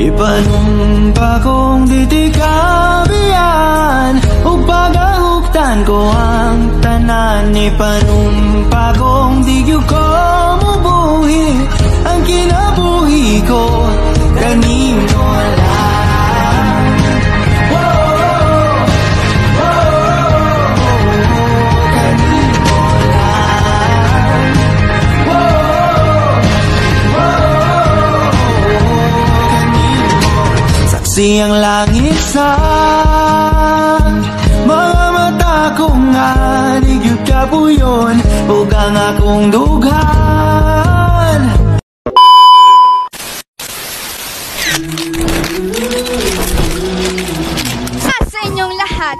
Ipanumpa kong ditikabian ug pagahuktan ko ang tanan. Ipanumpa kong di gyud ko mubuhi ang kinabuhi ko kanimo lang. Kanimo lang. Saksi ang langit sa mga mata ko nga di gyud kapuyon ug ang akong dughan. Sa inyong lahat,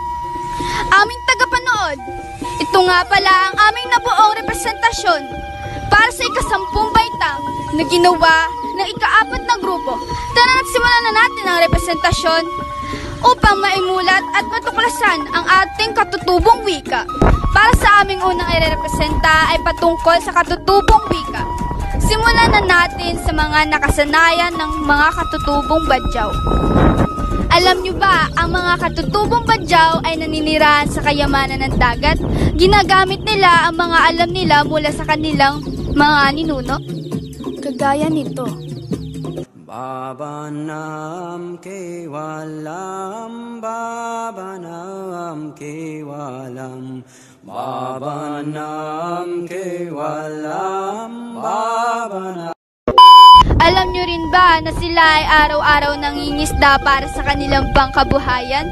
aming tagapanood, ito nga pala ang aming nabuong representasyon para sa ika-10 baitang na ginawa ng ika-4 na grupo. Tara na't simulan na natin ang representasyon upang maimulat at matuklasan ang ating katutubong wika. Para sa aming unang irerepresenta ay patungkol sa katutubong wika. Simulan na natin sa mga nakasanayan ng mga katutubong badyaw. Alam nyo ba, ang mga katutubong badyaw ay naninirahan sa kayamanan ng dagat? Ginagamit nila ang mga alam nila mula sa kanilang mga ninuno? Kagaya nito. Babanam kewalam, babanam kewalam, babanam kewalam, babanam. Alam nyo rin ba na sila ay araw-araw nangingisda para sa kanilang pangkabuhayan?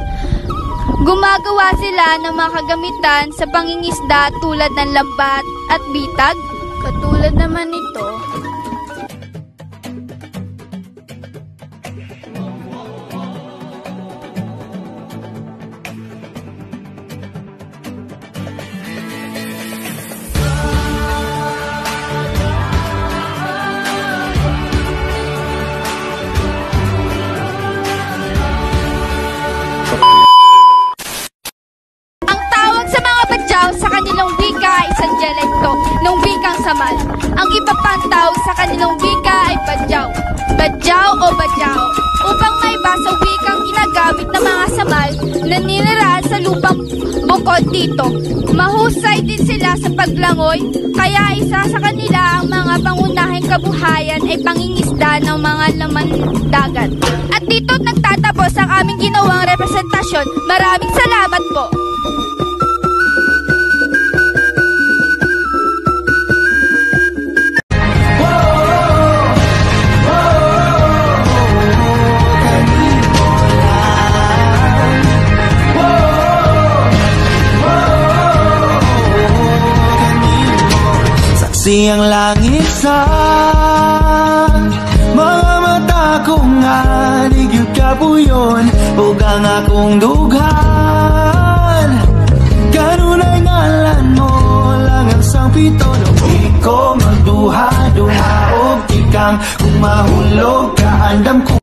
Gumagawa sila ng mga kagamitan sa pangingisda tulad ng lambat at bitag. Katulad naman nito. Sa kanilang wika ay isang dialekto ng wikang Samal. Ang iba pang tawag sa kanilang wika ay badyaw, badyaw o badyaw. Upang maibasa wikang ginagamit ng mga Samal na ninirahan sa lupang bukod dito. Mahusay din sila sa paglangoy, kaya isa sa kanila ang mga pangunahing kabuhayan ay pangingisda ng mga laman dagat. At dito nagtatapos ang aming ginawang representasyon. Maraming salamat po! Siyang langit sa mga mata ko nga di gyud kapuyon ug ang akong dughan. Kanunay ngalan mo lang ang sangpito di ko magduha-duha og tikang kung mahulog ka andam ko.